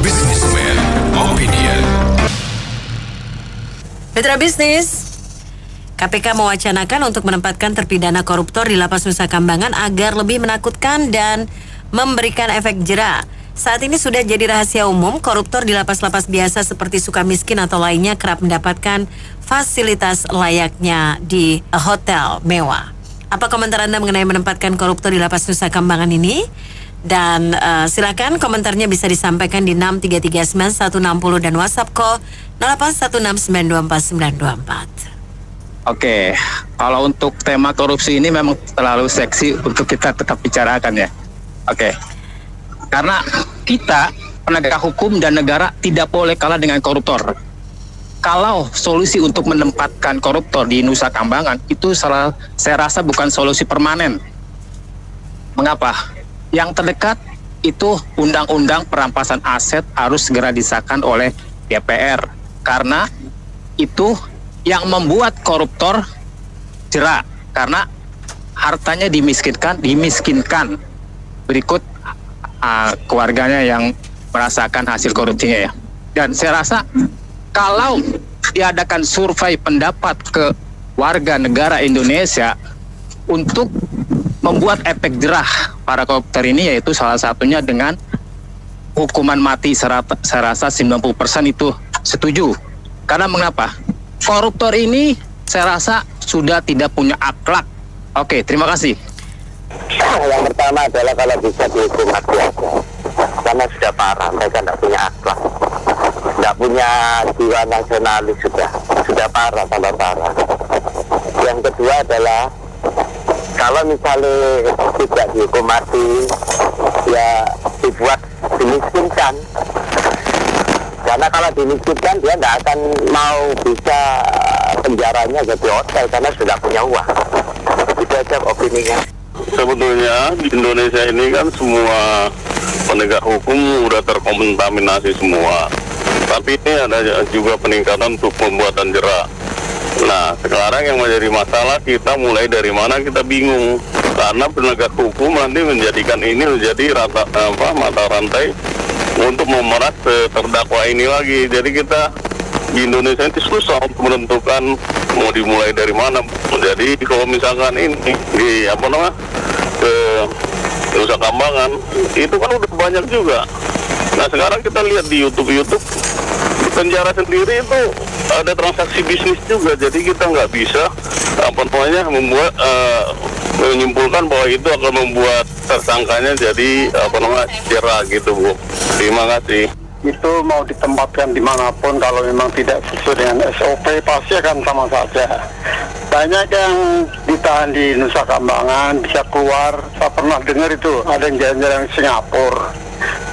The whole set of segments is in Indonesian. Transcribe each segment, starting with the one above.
Businessman Opinion. Mitra Bisnis, KPK mewacanakan untuk menempatkan terpidana koruptor di Lapas Nusa Kambangan agar lebih menakutkan dan memberikan efek jera. Saat ini sudah jadi rahasia umum, koruptor di lapas-lapas biasa seperti Sukamiskin atau lainnya kerap mendapatkan fasilitas layaknya di hotel mewah. Apa komentar Anda mengenai menempatkan koruptor di Lapas Nusa Kambangan ini? Dan silakan komentarnya bisa disampaikan di 6339160 dan WhatsApp call 0816924924. Oke, kalau untuk tema korupsi ini memang terlalu seksi untuk kita tetap bicarakan ya. Oke, karena kita penegak hukum dan negara tidak boleh kalah dengan koruptor. Kalau solusi untuk menempatkan koruptor di Nusa Kambangan itu saya rasa bukan solusi permanen. Mengapa? Yang terdekat itu undang-undang perampasan aset harus segera disahkan oleh DPR. Karena itu yang membuat koruptor jera karena hartanya dimiskinkan. Berikut keluarganya yang merasakan hasil korupsinya ya. Dan saya rasa kalau diadakan survei pendapat ke warga negara Indonesia untuk membuat efek jerah para koruptor ini, yaitu salah satunya dengan hukuman mati, saya rasa 90% itu setuju. Karena mengapa? Koruptor ini saya rasa sudah tidak punya akhlak. Oke, terima kasih. Yang pertama adalah kalau bisa dihukum mati aja, karena sudah parah, mereka tidak punya akhlak, tidak punya jiwa nasionalis, sudah parah, tambah parah. Yang kedua adalah kalau misalnya tidak dihukum mati, ya dibuat dimiskinkan, karena kalau dimiskinkan dia tidak akan mau bisa penjaranya jadi hotel karena sudah punya uang. Itu aja opininya. Sebetulnya di Indonesia ini kan semua penegak hukum udah terkontaminasi semua. Tapi ini ada juga peningkatan untuk pembuatan jera. Nah, sekarang yang menjadi masalah kita mulai dari mana kita bingung. Karena penegak hukum nanti menjadikan ini menjadi mata rantai untuk memeras terdakwa ini lagi. Jadi kita di Indonesia ini susah untuk menentukan mau dimulai dari mana. Jadi kalau misalkan ini di ke Nusa Kambangan itu kan udah banyak juga. Nah sekarang kita lihat di YouTube penjara sendiri itu ada transaksi bisnis juga. Jadi kita nggak bisa membuat menyimpulkan bahwa itu akan membuat tersangkanya jadi jera gitu, Bu. Terima kasih. Itu mau ditempatkan dimanapun kalau memang tidak sesuai dengan SOP pasti akan sama saja. Banyak yang ditahan di Nusa Kambangan bisa keluar. Saya pernah dengar itu ada yang jalan-jalan ke Singapura.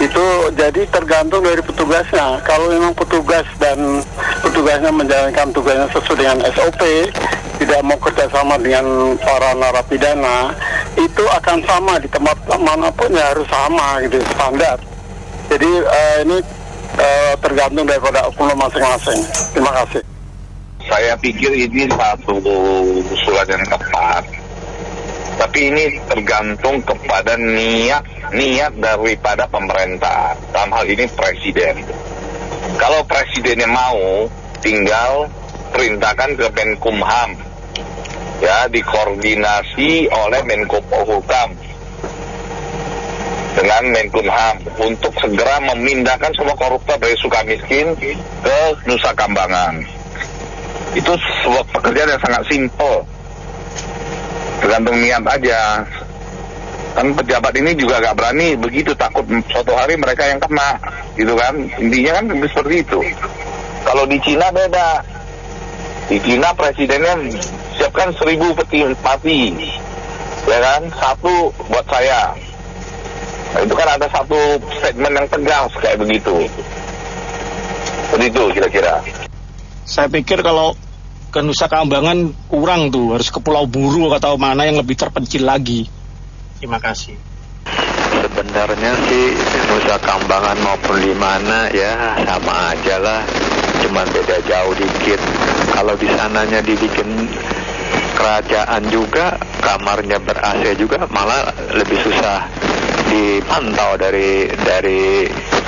Itu jadi tergantung dari petugasnya. Kalau memang petugas dan petugasnya menjalankan tugasnya sesuai dengan SOP, tidak mau kerjasama dengan para narapidana, itu akan sama di tempat manapun ya harus sama gitu standar. Jadi ini tergantung daripada oknum masing-masing. Terima kasih. Saya pikir ini satu usulan yang tepat. Tapi ini tergantung kepada niat daripada pemerintah. Dalam hal ini presiden. Kalau presidennya mau, tinggal perintahkan ke Menkumham. Ya, dikoordinasi oleh Menko Polhukam dengan Menkumham untuk segera memindahkan semua koruptor dari Sukamiskin ke Nusa Kambangan. Itu sebuah pekerjaan yang sangat simpel, tergantung niat aja. Kan pejabat ini juga gak berani begitu, takut suatu hari mereka yang kena, gitu kan. Intinya kan seperti itu. Kalau di Cina beda. Di Cina presidennya siapkan 1000 peti mati, ya kan, 1 buat saya. Nah, itu kan ada satu statement yang tegas kayak begitu. Begitu kira-kira. Saya pikir kalau ke Nusa Kambangan kurang tuh, harus ke Pulau Buru atau mana yang lebih terpencil lagi. Terima kasih. Sebenarnya sih Nusa Kambangan maupun di mana ya sama aja lah, cuma beda jauh dikit. Kalau di sananya dibikin kerajaan juga, kamarnya ber-AC juga, malah lebih susah dipantau dari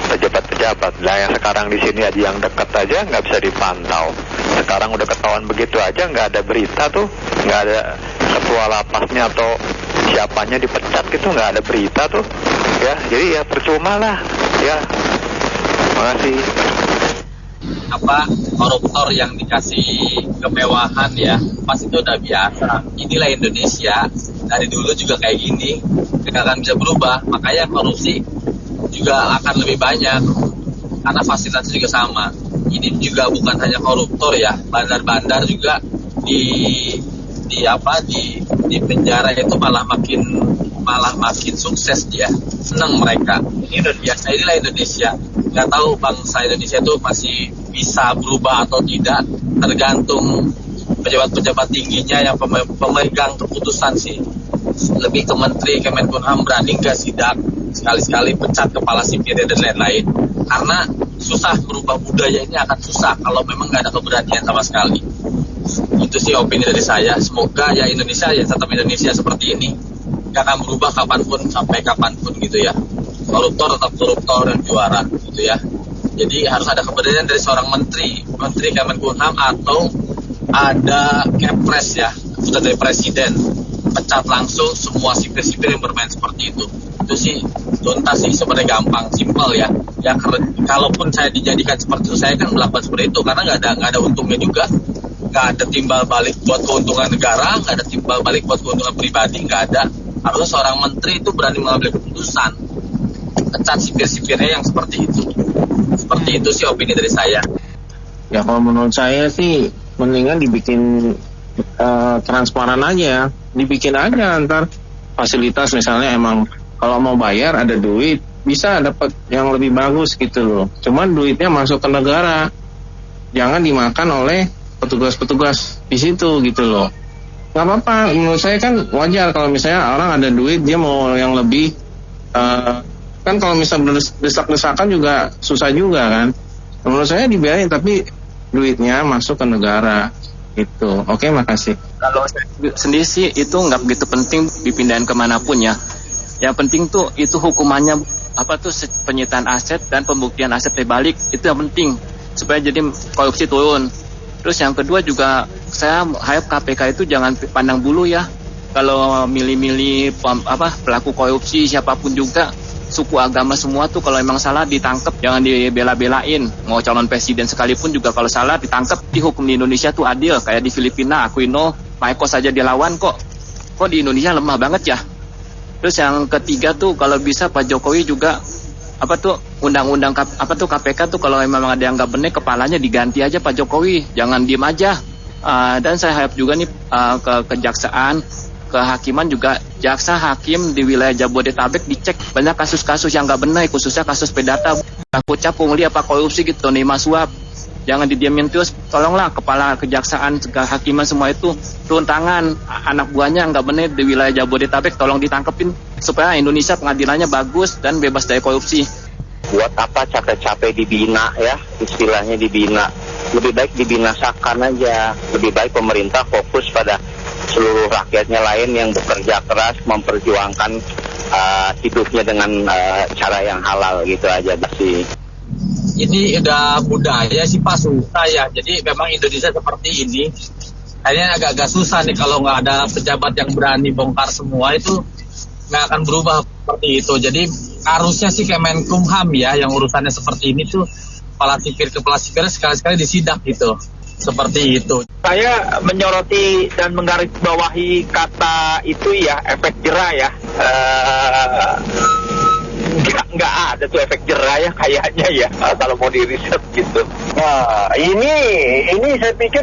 pejabat-pejabat. Nah, yang sekarang di sini aja yang dekat aja nggak bisa dipantau. Sekarang udah ketahuan begitu aja, nggak ada berita tuh, nggak ada ketua lapasnya atau siapanya dipecat gitu, nggak ada berita tuh. Ya, jadi ya percuma lah. Ya, makasih. Koruptor yang dikasih kemewahan ya, pas itu udah biasa. Inilah Indonesia, dari dulu juga kayak gini, nggak akan bisa berubah. Makanya korupsi juga akan lebih banyak karena fasilitas juga sama. Ini juga bukan hanya koruptor ya, bandar-bandar juga di penjara itu malah makin sukses dia, senang mereka. Ini udah biasa, inilah Indonesia. Nggak tahu bangsa Indonesia itu masih bisa berubah atau tidak, tergantung pejabat-pejabat tingginya yang pemegang keputusan sih. Lebih ke Menteri Kemenkumham berani nggak sidak, sekali-sekali pecat kepala sipir dan lain-lain. Karena susah berubah budaya ini, akan susah kalau memang nggak ada keberanian sama sekali. Itu sih opini dari saya. Semoga ya Indonesia ya tetap Indonesia seperti ini, nggak akan berubah kapanpun sampai kapanpun gitu ya. Koruptor tetap koruptor yang juara gitu ya. Jadi harus ada keberanian dari seorang menteri Kemenkumham atau ada Kepres ya, sudah dari presiden, pecat langsung semua sipir-sipir yang bermain seperti itu. Itu sih tuntas sih, sebenarnya gampang, simpel ya. Ya kalaupun saya dijadikan seperti itu, saya kan melakukan seperti itu karena nggak ada untungnya juga, nggak ada timbal balik buat keuntungan negara, nggak ada timbal balik buat keuntungan pribadi, nggak ada. Harusnya seorang menteri itu berani mengambil keputusan, pecat sipir-sipirnya yang seperti itu. Seperti itu sih opini dari saya. Ya kalau menurut saya sih mendingan dibikin transparan aja, dibikin aja antar fasilitas. Misalnya emang kalau mau bayar ada duit, bisa dapat yang lebih bagus gitu loh. Cuman duitnya masuk ke negara, jangan dimakan oleh petugas-petugas di situ gitu loh. Nggak apa-apa, menurut saya kan wajar kalau misalnya orang ada duit dia mau yang lebih. Kan kalau misalnya desak-desakan juga susah juga kan. Menurut saya dibiayain tapi duitnya masuk ke negara itu. Oke, makasih. Kalau saya sendiri sih itu nggak begitu penting dipindahin kemanapun ya. Yang penting tuh itu hukumannya penyitaan aset dan pembuktian aset terbalik, itu yang penting supaya jadi korupsi turun. Terus yang kedua juga saya harap KPK itu jangan pandang bulu ya. Kalau milih-milih pelaku korupsi siapapun juga, suku agama semua tuh kalau emang salah ditangkap, jangan dibela-belain. Mau calon presiden sekalipun juga kalau salah ditangkap. Di hukum di Indonesia tuh adil, kayak di Filipina Aquino, Marcos saja dilawan kok di Indonesia lemah banget ya. Terus yang ketiga tuh kalau bisa Pak Jokowi juga undang-undang KPK tuh kalau memang ada yang nggak benar kepalanya diganti aja Pak Jokowi, jangan diem aja. Dan saya harap juga nih ke kejaksaan, kehakiman juga, jaksa hakim di wilayah Jabodetabek dicek banyak kasus-kasus yang nggak benar, khususnya kasus pedata, bocah pungli apa korupsi gitu, nerima suap. Jangan didiamin terus, tolonglah kepala kejaksaan, kehakiman semua itu turun tangan, anak buahnya nggak benar di wilayah Jabodetabek tolong ditangkepin supaya Indonesia pengadilannya bagus dan bebas dari korupsi. Buat apa capek-capek dibina ya, istilahnya dibina. Lebih baik dibinasakan aja. Lebih baik pemerintah fokus pada seluruh rakyatnya lain yang bekerja keras memperjuangkan hidupnya dengan cara yang halal gitu aja sih. Ini udah budaya sih Pak, susah ya. Jadi memang Indonesia seperti ini. Kayaknya agak-agak susah nih kalau nggak ada pejabat yang berani bongkar semua, itu nggak akan berubah seperti itu. Jadi harusnya sih Kemenkumham ya yang urusannya seperti ini tuh, kepala sipir sekali-sekali disidak gitu. Seperti itu. Saya menyoroti dan menggarisbawahi kata itu ya, efek jerah ya. Nggak ada tuh efek jerah ya kayaknya ya, kalau mau di riset gitu. Nah, ini saya pikir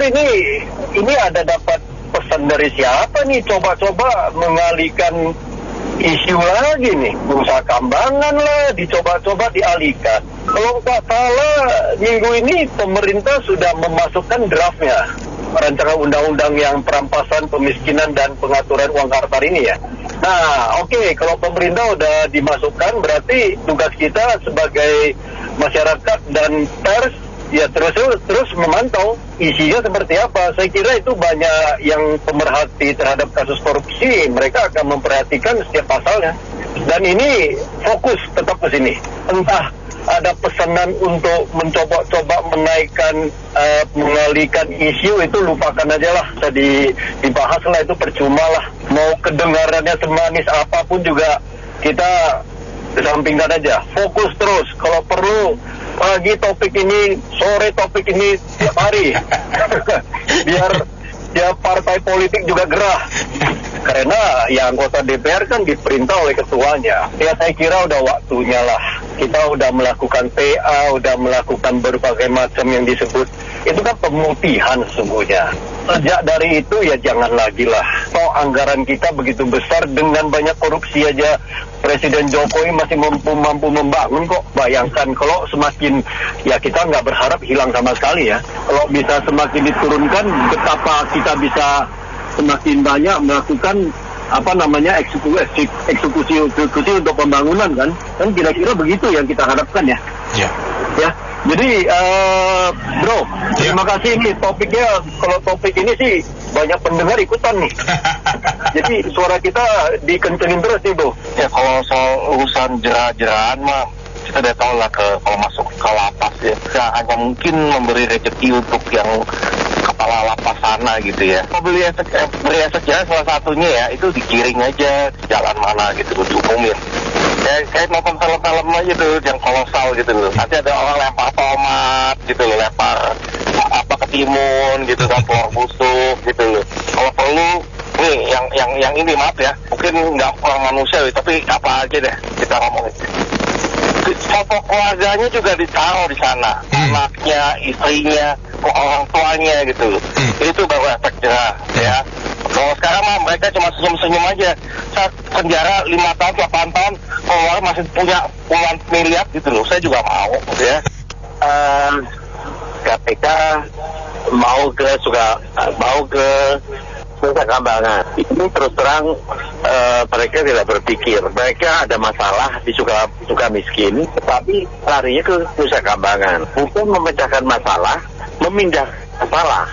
ini ada dapat pesan dari siapa nih, coba-coba mengalihkan isu lagi nih, Nusa Kambangan lah dicoba-coba dialihkan. Kalau nggak salah minggu ini pemerintah sudah memasukkan draftnya rancangan undang-undang yang perampasan, pemiskinan dan pengaturan uang harta ini ya. Nah, oke, kalau pemerintah udah dimasukkan berarti tugas kita sebagai masyarakat dan pers ya terus memantau isinya seperti apa. Saya kira itu banyak yang pemerhati terhadap kasus korupsi, mereka akan memperhatikan setiap pasalnya. Dan ini fokus tetap ke sini. Entah ada pesanan untuk mencoba-coba menaikkan, mengalihkan isu, itu lupakan aja lah. Dibahas lah, itu percuma lah. Mau kedengarannya semanis apapun juga kita kesampingkan aja. Fokus terus. Kalau perlu pagi topik ini, sore topik ini, tiap hari. Biar partai politik juga gerah. Karena ya anggota DPR kan diperintah oleh ketuanya. Ya saya kira udah waktunya lah. Kita udah melakukan PA, udah melakukan berbagai macam yang disebut. Itu kan pemutihan sesungguhnya. Sejak dari itu ya jangan lagi lah. Toh anggaran kita begitu besar, dengan banyak korupsi aja Presiden Jokowi masih mampu membangun kok. Bayangkan kalau semakin, ya kita nggak berharap hilang sama sekali ya. Kalau bisa semakin diturunkan, betapa kita bisa semakin banyak melakukan eksekusi untuk pembangunan kan kira-kira begitu yang kita harapkan ya. Ya. Jadi bro, terima kasih nih topiknya. Kalau topik ini sih banyak pendengar ikutan nih. Jadi suara kita dikencengin terus nih bro. Ya kalau soal urusan jerah-jerahan mah kita udah tahu lah kalau masuk ke lapas ya. Kita hanya mungkin memberi rezeki untuk yang kepala lapas sana gitu ya. Mau beri efek jerah salah satunya ya itu digiring aja ke jalan mana gitu diumumin. Ya kayak nonton film-film aja tuh yang kolosal gitu loh. Nanti ada orang lempar tomat gitu loh, lempar ketimun gitu kan, telur busuk gitu loh. Kalau perlu nih yang ini maaf ya, mungkin nggak orang manusia tapi apa aja deh kita ngomongin. Foto keluarganya juga ditaruh di sana, anaknya, istrinya, orang tuanya gitu. Itu baru efek jerah ya. Kalau sekarang mah mereka cuma senyum-senyum aja. Saat penjara 5 tahun, 8 tahun, keluar masih punya puluhan miliar gitu loh. Saya juga mau ya. KPK mau ke Nusa Kambangan. Ini terus terang mereka tidak berpikir. Mereka ada masalah di Sukamiskin, tetapi larinya ke Nusa Kambangan. Bukan memecahkan masalah, memindah masalah.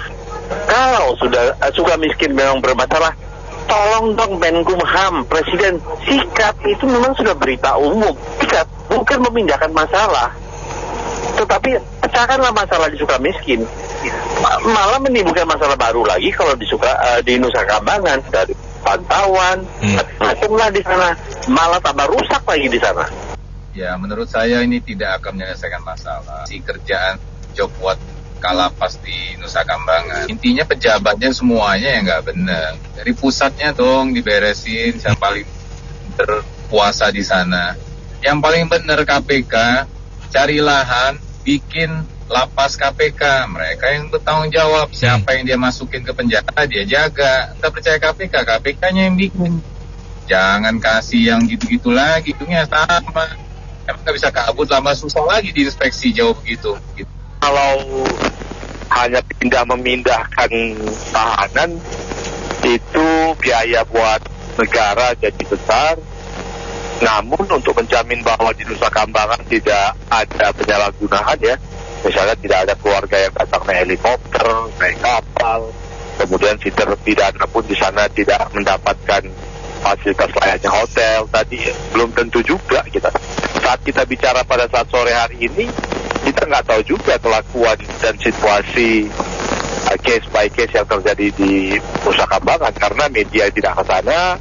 Kalau sudah Sukamiskin memang bermasalah, tolong dong Menkumham, Presiden, sikap itu memang sudah berita umum. Sikap, bukan memindahkan masalah. Tetapi pecahkanlah masalah di Sukamiskin. Malah menimbulkan masalah baru lagi kalau di Nusa Kambangan. Dari pantauan, macamlah di sana. Malah tambah rusak lagi di sana. Ya, menurut saya ini tidak akan menyelesaikan masalah. Si kerjaan job buat kalapas di Nusa Kambangan. Intinya pejabatnya semuanya yang nggak benar. Dari pusatnya dong diberesin, yang paling berkuasa di sana. Yang paling benar KPK, cari lahan, bikin lapas KPK. Mereka yang bertanggung jawab. Siapa yang dia masukin ke penjara, dia jaga. Kita percaya KPK, KPK-nya yang bikin. Jangan kasih yang gitu-gitu lagi. Hitungnya sama. Emang nggak bisa kabut, lama susah lagi diinspeksi jauh begitu. Gitu. Kalau hanya memindahkan tahanan itu biaya buat negara jadi besar. Namun untuk menjamin bahwa di Nusa Kambangan tidak ada penyalahgunaan ya, misalnya tidak ada keluarga yang datang naik helikopter, naik kapal, kemudian si terpidana pun di sana tidak mendapatkan fasilitas layaknya hotel tadi, belum tentu juga kita. Saat kita bicara pada saat sore hari ini, kita nggak tahu juga kelakuan dan situasi case by case yang terjadi di Nusa Kambangan karena media tidak ke sana,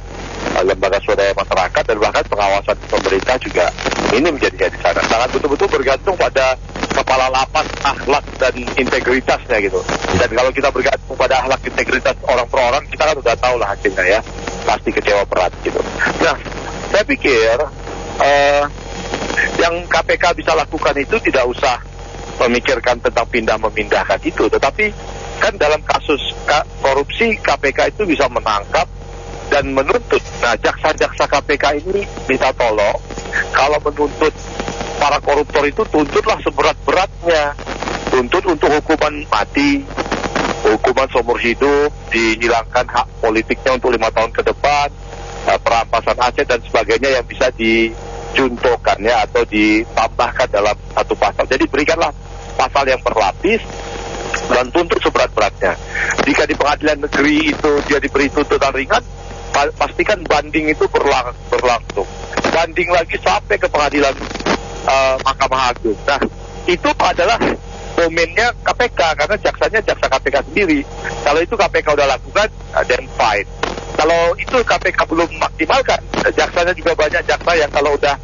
lembaga swadaya masyarakat dan bahkan pengawasan pemerintah juga minim jadinya di sana. Sangat betul-betul bergantung pada kepala lapas, akhlak dan integritasnya gitu. Dan kalau kita bergantung pada akhlak integritas orang per orang, kita kan udah tahu lah hasilnya ya, pasti kecewa berat gitu. Nah, saya pikir yang KPK bisa lakukan itu tidak usah memikirkan tentang pindah-memindahkan itu, tetapi kan dalam kasus korupsi KPK itu bisa menangkap dan menuntut. Nah, jaksa-jaksa KPK ini minta tolong, kalau menuntut para koruptor itu tuntutlah seberat-beratnya. Tuntut untuk hukuman mati, hukuman seumur hidup, dihilangkan hak politiknya untuk 5 tahun ke depan, perampasan aset dan sebagainya yang bisa dijuntokan ya atau ditambahkan dalam satu pasal. Jadi berikanlah pasal yang berlapis dan tuntut seberat-beratnya. Jika di pengadilan negeri itu dia diberi tuntutan ringan, pastikan banding itu berlangsung. Banding lagi sampai ke pengadilan Mahkamah Agung. Nah, itu adalah domainnya KPK karena jaksanya jaksa KPK sendiri. Kalau itu KPK udah lakukan, then fine. Kalau itu KPK belum maksimalkan, jaksanya juga banyak jaksa yang kalau udah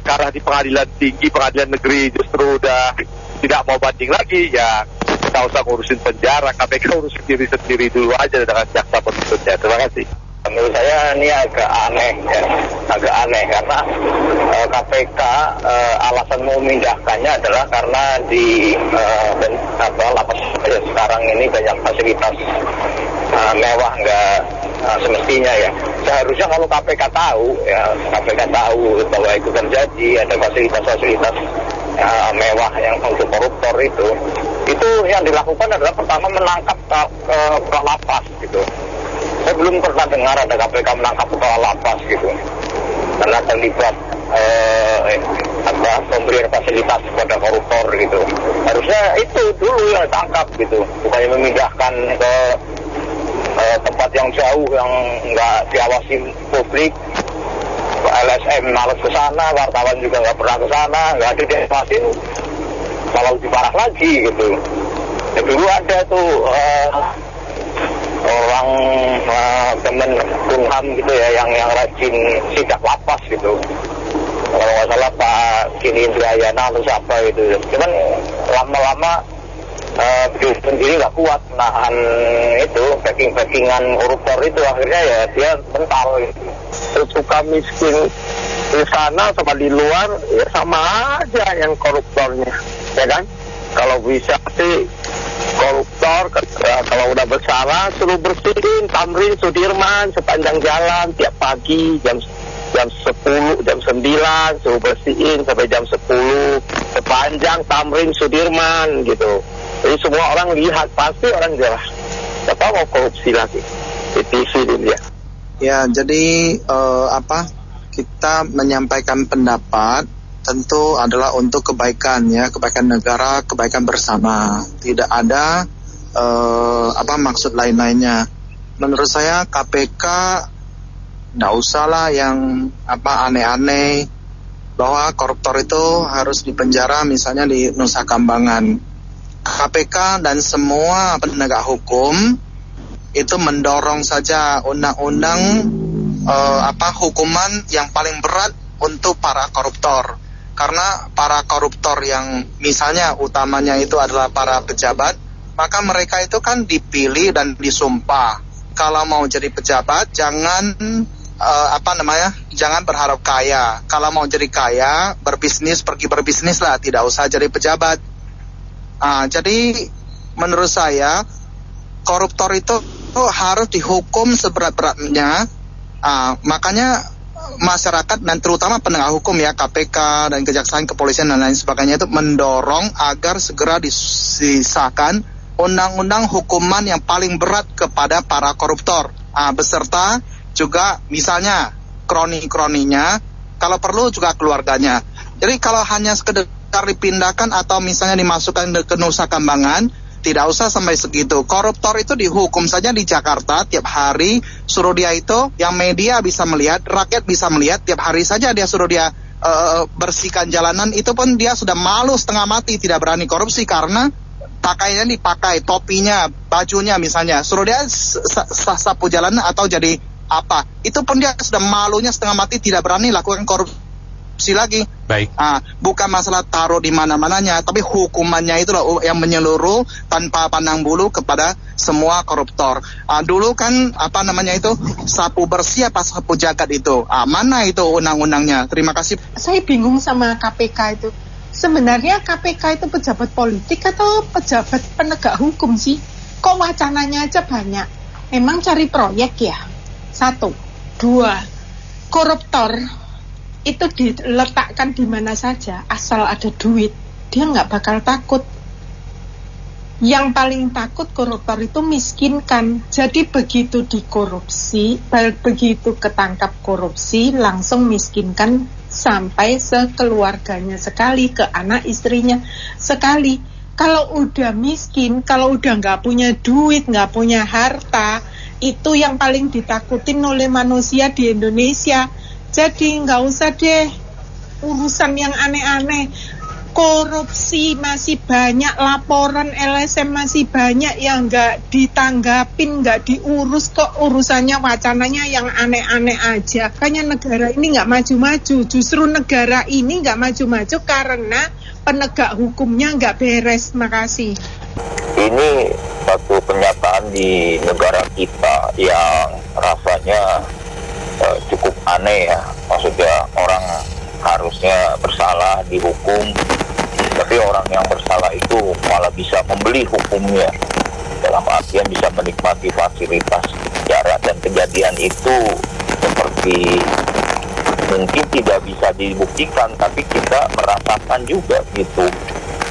ke arah di pengadilan tinggi, pengadilan negeri justru udah tidak mau banding lagi, ya kita usah ngurusin penjara, KPK urus sendiri dulu aja dengan jaksa penuntutnya. Terima kasih. Menurut saya ini agak aneh ya, agak aneh karena KPK alasan memindahkannya adalah karena di lapas sekarang ini banyak fasilitas mewah, nggak semestinya ya. Seharusnya kalau KPK tahu bahwa itu terjadi, ada fasilitas-fasilitas mewah yang untuk koruptor itu yang dilakukan adalah pertama menangkap ke lapas gitu. Saya belum pernah dengar ada KPK menangkap kepala lapas gitu karena terlibat pemberian fasilitas kepada koruptor gitu. Harusnya itu dulu yang ditangkap gitu, bukannya memindahkan ke tempat yang jauh yang nggak diawasi publik. LSM malas ke sana, wartawan juga nggak pernah ke sana, nggak ada diawasi, malah lebih parah lagi gitu. Ya, dulu ada tuh orang Kemenkumham gitu ya yang rajin sidak lapas gitu. Kalau nggak salah Pak Kini Indrayana atau siapa gitu. Cuman lama-lama beliau sendiri nggak kuat menahan itu backingan koruptor itu, akhirnya ya dia mental gitu. Terus suka miskin di sana sama di luar ya sama aja yang koruptornya, ya kan? Kalau bisa sih koruptor kalau udah bersalah suruh bersihin Tamrin Sudirman sepanjang jalan tiap pagi jam 10, jam 9 suruh bersihin sampai jam 10 sepanjang Tamrin Sudirman gitu. Jadi semua orang lihat, pasti orang jelas siapa mau korupsi lagi di TV dia. Ya, jadi kita menyampaikan pendapat tentu adalah untuk kebaikan ya, kebaikan negara, kebaikan bersama. Tidak ada maksud lain-lainnya. Menurut saya KPK nggak usah lah yang aneh-aneh bahwa koruptor itu harus dipenjara misalnya di Nusa Kambangan. KPK dan semua penegak hukum itu mendorong saja undang-undang hukuman yang paling berat untuk para koruptor. Karena para koruptor yang misalnya utamanya itu adalah para pejabat, maka mereka itu kan dipilih dan disumpah. Kalau mau jadi pejabat jangan jangan berharap kaya. Kalau mau jadi kaya, pergi berbisnis lah, tidak usah jadi pejabat. Jadi menurut saya koruptor itu harus dihukum seberat-beratnya. Makanya masyarakat dan terutama penegak hukum ya, KPK dan kejaksaan, kepolisian dan lain sebagainya itu mendorong agar segera disahkan undang-undang hukuman yang paling berat kepada para koruptor, beserta juga misalnya kroni-kroninya, kalau perlu juga keluarganya. Jadi kalau hanya sekedar dipindahkan atau misalnya dimasukkan ke Nusa Kambangan, tidak usah sampai segitu. Koruptor itu dihukum saja di Jakarta tiap hari, suruh dia itu yang media bisa melihat, rakyat bisa melihat, tiap hari saja dia suruh dia bersihkan jalanan, itu pun dia sudah malu setengah mati, tidak berani korupsi karena pakaiannya dipakai, topinya, bajunya misalnya, suruh dia sapu jalanan atau jadi apa, itu pun dia sudah malunya setengah mati, tidak berani lakukan korupsi lagi. Baik. Bukan masalah taruh di mana-mananya, tapi hukumannya itu loh yang menyeluruh tanpa pandang bulu kepada semua koruptor. Dulu kan sapu bersih apa sapu jagat itu? Mana itu undang-undangnya? Terima kasih. Saya bingung sama KPK itu. Sebenarnya KPK itu pejabat politik atau pejabat penegak hukum sih? Kok wacananya aja banyak? Emang cari proyek ya? 1, 2, koruptor itu diletakkan di mana saja asal ada duit, dia nggak bakal takut. Yang paling takut koruptor itu miskinkan. Jadi begitu dikorupsi, begitu ketangkap korupsi, langsung miskinkan sampai sekeluarganya sekali, ke anak istrinya sekali. Kalau udah miskin, kalau udah nggak punya duit, nggak punya harta, itu yang paling ditakutin oleh manusia di Indonesia. Jadi nggak usah deh urusan yang aneh-aneh. Korupsi masih banyak, laporan LSM masih banyak yang nggak ditanggapin, nggak diurus, kok urusannya wacananya yang aneh-aneh aja. Makanya negara ini nggak maju-maju, justru negara ini nggak maju-maju karena penegak hukumnya nggak beres. Makasih. Ini satu kenyataan di negara kita yang rasanya cukup aneh ya. Maksudnya orang harusnya bersalah dihukum, tapi orang yang bersalah itu malah bisa membeli hukumnya, dalam artian bisa menikmati fasilitas penjara. Dan kejadian itu seperti mungkin tidak bisa dibuktikan, tapi kita merasakan juga gitu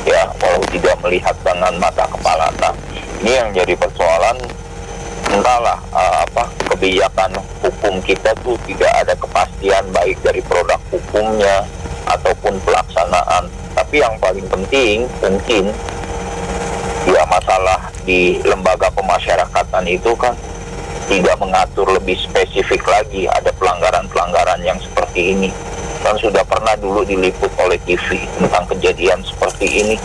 ya, walau tidak melihat dengan mata kepala. Nah, ini yang jadi persoalan, entahlah kebijakan hukum kita tuh tidak ada kepastian baik dari produk hukumnya ataupun pelaksanaan. Tapi yang paling penting mungkin ya masalah di lembaga pemasyarakatan itu kan tidak mengatur lebih spesifik lagi ada pelanggaran-pelanggaran yang seperti ini. Kan sudah pernah dulu diliput oleh TV tentang kejadian seperti ini,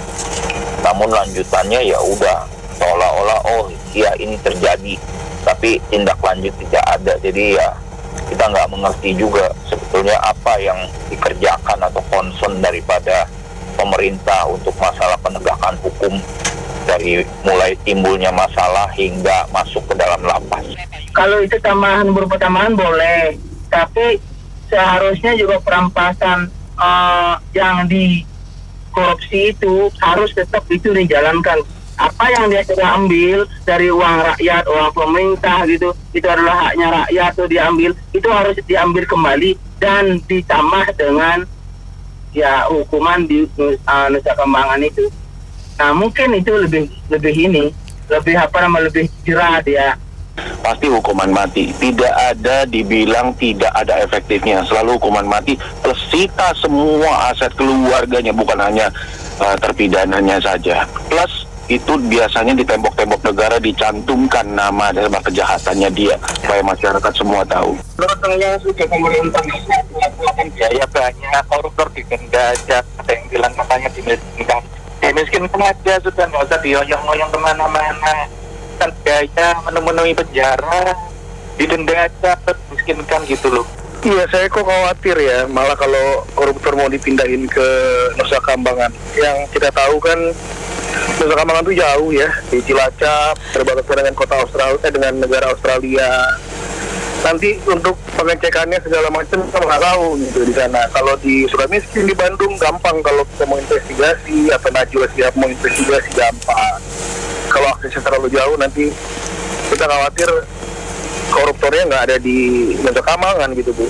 namun lanjutannya ya udah seolah-olah oh ya ini terjadi, tapi tindak lanjut tidak ada. Jadi ya kita nggak mengerti juga sebetulnya apa yang dikerjakan atau concern daripada pemerintah untuk masalah penegakan hukum, dari mulai timbulnya masalah hingga masuk ke dalam lapas. Kalau itu tambahan berupa tambahan boleh, tapi seharusnya juga perampasan yang di korupsi itu harus tetap itu dijalankan. Apa yang dia sudah ambil dari uang rakyat, uang pemerintah gitu, itu adalah haknya rakyat tuh diambil, itu harus diambil kembali dan ditambah dengan ya hukuman di Nusa Kambangan itu. Nah mungkin itu lebih jerah dia. Pasti hukuman mati, tidak ada dibilang tidak ada efektifnya, selalu hukuman mati plus sita semua aset keluarganya, bukan hanya terpidananya saja. Plus itu biasanya di tembok-tembok negara dicantumkan nama dan kejahatannya dia supaya masyarakat semua tahu. Menurut saya sudah pemerintah melakukan biaya banyak, koruptor didenda aja, ada yang bilang katanya dimiskinkan. Dimiskinkan aja sudah, nggak usah dioyong-oyong kemana-mana. Kan biaya memenuhi penjara, didenda aja, miskinkan gitu loh. Iya, saya kok khawatir ya, malah kalau koruptor mau dipindahin ke Nusa Kambangan. Yang kita tahu kan Nusa Kambangan itu jauh ya, di Cilacap, berbatasan dengan kota Australia, dengan negara Australia. Nanti untuk pengecekannya segala macam kita nggak tahu gitu di sana. Kalau di Sukamiskin di Bandung gampang, kalau kita mau investigasi atau Najwa siap mau investigasi gampang. Kalau aksesnya terlalu jauh nanti kita khawatir koruptornya nggak ada di Nusa Kambangan gitu Bu.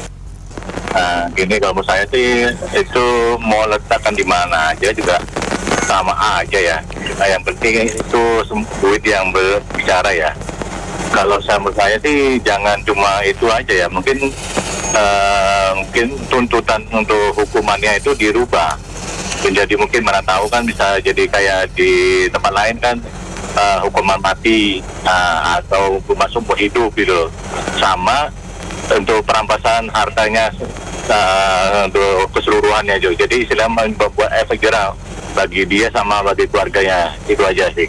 Nah, gini kalau menurut saya sih itu mau letakkan di mana aja juga sama aja ya. Nah, yang penting itu duit yang berbicara ya. Kalau menurut saya sih jangan cuma itu aja ya. Mungkin tuntutan untuk hukumannya itu dirubah. Jadi mungkin mana tahu kan bisa jadi kayak di tempat lain kan hukuman mati atau hukuman seumur hidup gitu. Sama untuk perampasan hartanya untuk keseluruhannya juga. Jadi istilahnya membuat efek jerah bagi dia sama bagi keluarganya. Itu aja sih.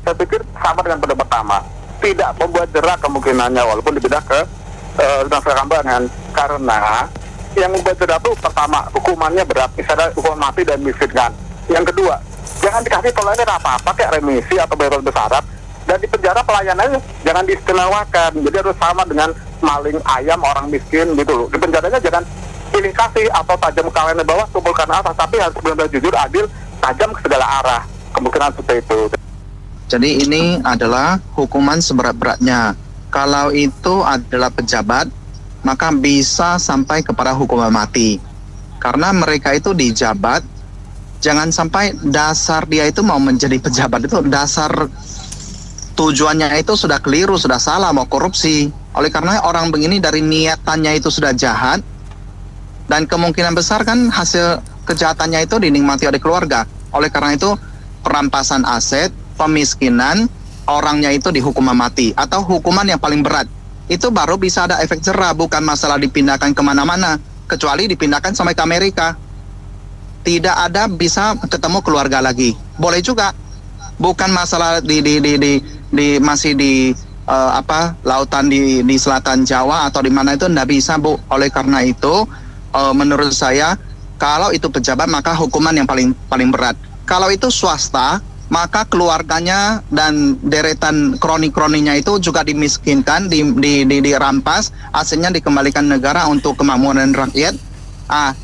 Saya pikir sama dengan pada pertama, tidak membuat jerah kemungkinannya walaupun dipindah ke Nusa Kambangan, karena yang membuat jerah itu pertama hukumannya berat, misalnya hukuman mati dan miskinkan. Yang kedua, jangan dikasih toleransi apa-apa kayak remisi atau bebas bersyarat, dan di penjara pelayanannya jangan diistimewakan. Jadi harus sama dengan maling ayam orang miskin gitu loh. Di penjaranya jangan pilih kasih atau tajam ke kanan bawah, tumpulkan atas, tapi harus benar-benar jujur, adil, tajam ke segala arah. Kemungkinan seperti itu. Jadi ini adalah hukuman seberat-beratnya. Kalau itu adalah pejabat, maka bisa sampai kepada hukuman mati. Karena mereka itu dijabat, jangan sampai dasar dia itu mau menjadi pejabat itu dasar tujuannya itu sudah keliru, sudah salah, mau korupsi. Oleh karena orang begini dari niatannya itu sudah jahat, dan kemungkinan besar kan hasil kejahatannya itu dinikmati oleh keluarga. Oleh karena itu perampasan aset, pemiskinan, orangnya itu dihukuman mati atau hukuman yang paling berat. Itu baru bisa ada efek jerah, bukan masalah dipindahkan kemana-mana, kecuali dipindahkan sampai ke Amerika. tidak ada bisa ketemu keluarga lagi. Boleh juga, bukan masalah masih di lautan di selatan Jawa atau di mana itu nggak bisa, Bu. Oleh karena itu menurut saya kalau itu pejabat maka hukuman yang paling berat. Kalau itu swasta maka keluarganya dan deretan kroni-kroninya itu juga dimiskinkan, dirampas, asetnya dikembalikan negara untuk kemakmuran rakyat.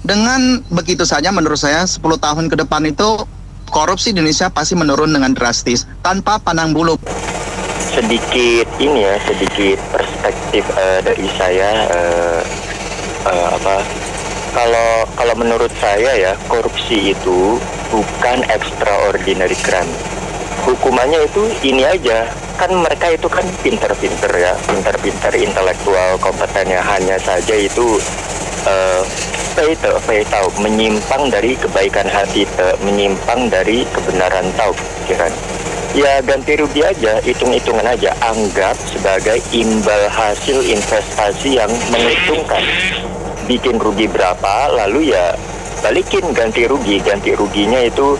Dengan begitu saja menurut saya 10 tahun ke depan itu korupsi di Indonesia pasti menurun dengan drastis tanpa pandang bulu. Sedikit perspektif dari saya, kalau menurut saya ya, korupsi itu bukan extraordinary crime. Hukumannya itu ini aja, kan mereka itu kan pinter-pinter ya, pinter-pinter intelektual kompetennya, hanya saja itu tahu menyimpang dari kebaikan hati, menyimpang dari kebenaran tahu pikiran. Ya ganti rugi aja, hitung-hitungan aja, anggap sebagai imbal hasil investasi yang menguntungkan. Bikin rugi berapa, lalu ya balikin ganti rugi. Ganti ruginya itu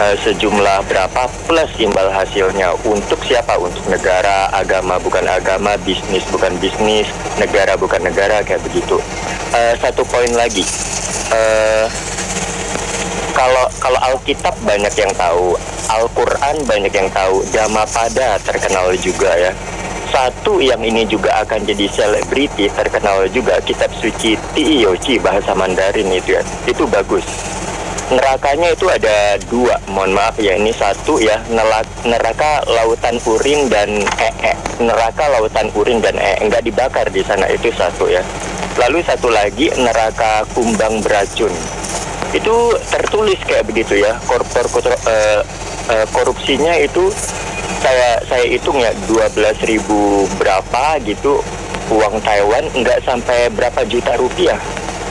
sejumlah berapa plus imbal hasilnya. Untuk siapa? Untuk negara, agama bukan agama, bisnis bukan bisnis, negara bukan negara, kayak begitu. Satu poin lagi, kalau Alkitab banyak yang tahu, Al-Quran banyak yang tahu, Dhammapada terkenal juga ya. Satu yang ini juga akan jadi selebriti, terkenal juga, kitab suci Tiyoci bahasa Mandarin itu ya, itu bagus. Nerakanya itu ada 2, mohon maaf ya, ini satu ya, neraka lautan urin dan neraka lautan urin dan enggak dibakar di sana, itu satu ya. Lalu satu lagi neraka kumbang beracun, itu tertulis kayak begitu ya, korupsinya itu saya hitung ya 12.000 berapa gitu uang Taiwan, nggak sampai berapa juta rupiah,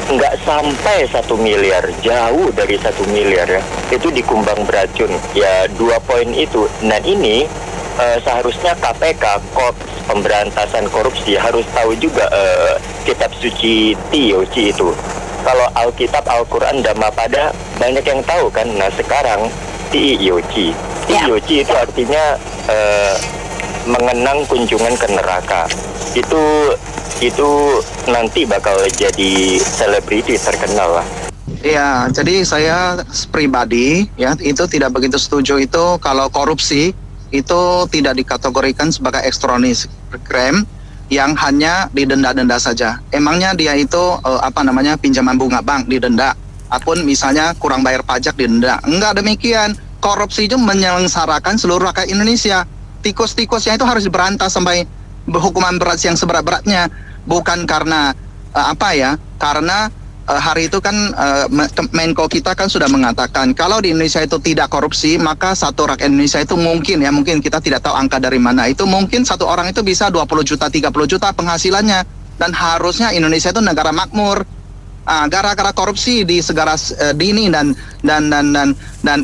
nggak sampai 1 miliar, jauh dari 1 miliar ya, itu di kumbang beracun ya. 2 poin itu. Nah ini seharusnya KPK, Korps Pemberantasan Korupsi harus tahu juga kitab suci Tiyoci itu. Kalau Alkitab, Al-Quran, Dhammapada banyak yang tahu kan. Nah sekarang Tiyoci itu artinya mengenang kunjungan ke neraka. Itu nanti bakal jadi selebriti terkenal lah. Ya, jadi saya pribadi ya itu tidak begitu setuju itu kalau korupsi itu tidak dikategorikan sebagai extraordinary crime yang hanya didenda-denda saja. Emangnya dia itu pinjaman bunga bank didenda, ataupun misalnya kurang bayar pajak didenda? Enggak demikian. Korupsi itu menyengsarakan seluruh rakyat Indonesia. Tikus-tikusnya itu harus diberantas sampai hukuman berat yang seberat-beratnya. Bukan karena karena hari itu kan Menko kita kan sudah mengatakan kalau di Indonesia itu tidak korupsi, maka satu rakyat Indonesia itu mungkin kita tidak tahu angka dari mana, itu mungkin satu orang itu bisa 20 juta, 30 juta penghasilannya. Dan harusnya Indonesia itu negara makmur. Gara-gara korupsi di segala dini dan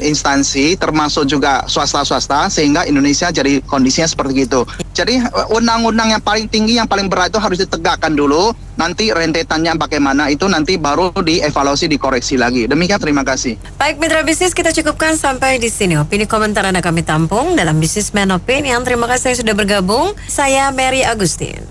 instansi termasuk juga swasta sehingga Indonesia jadi kondisinya seperti itu. Jadi undang-undang yang paling tinggi, yang paling berat itu harus ditegakkan dulu. Nanti rentetannya bagaimana itu nanti baru dievaluasi, dikoreksi lagi. Demikian, terima kasih. Baik mitra bisnis, kita cukupkan sampai di sini. Opini komentar Anda kami tampung dalam Businessman Opinion. Terima kasih yang sudah bergabung. Saya Mary Agustin.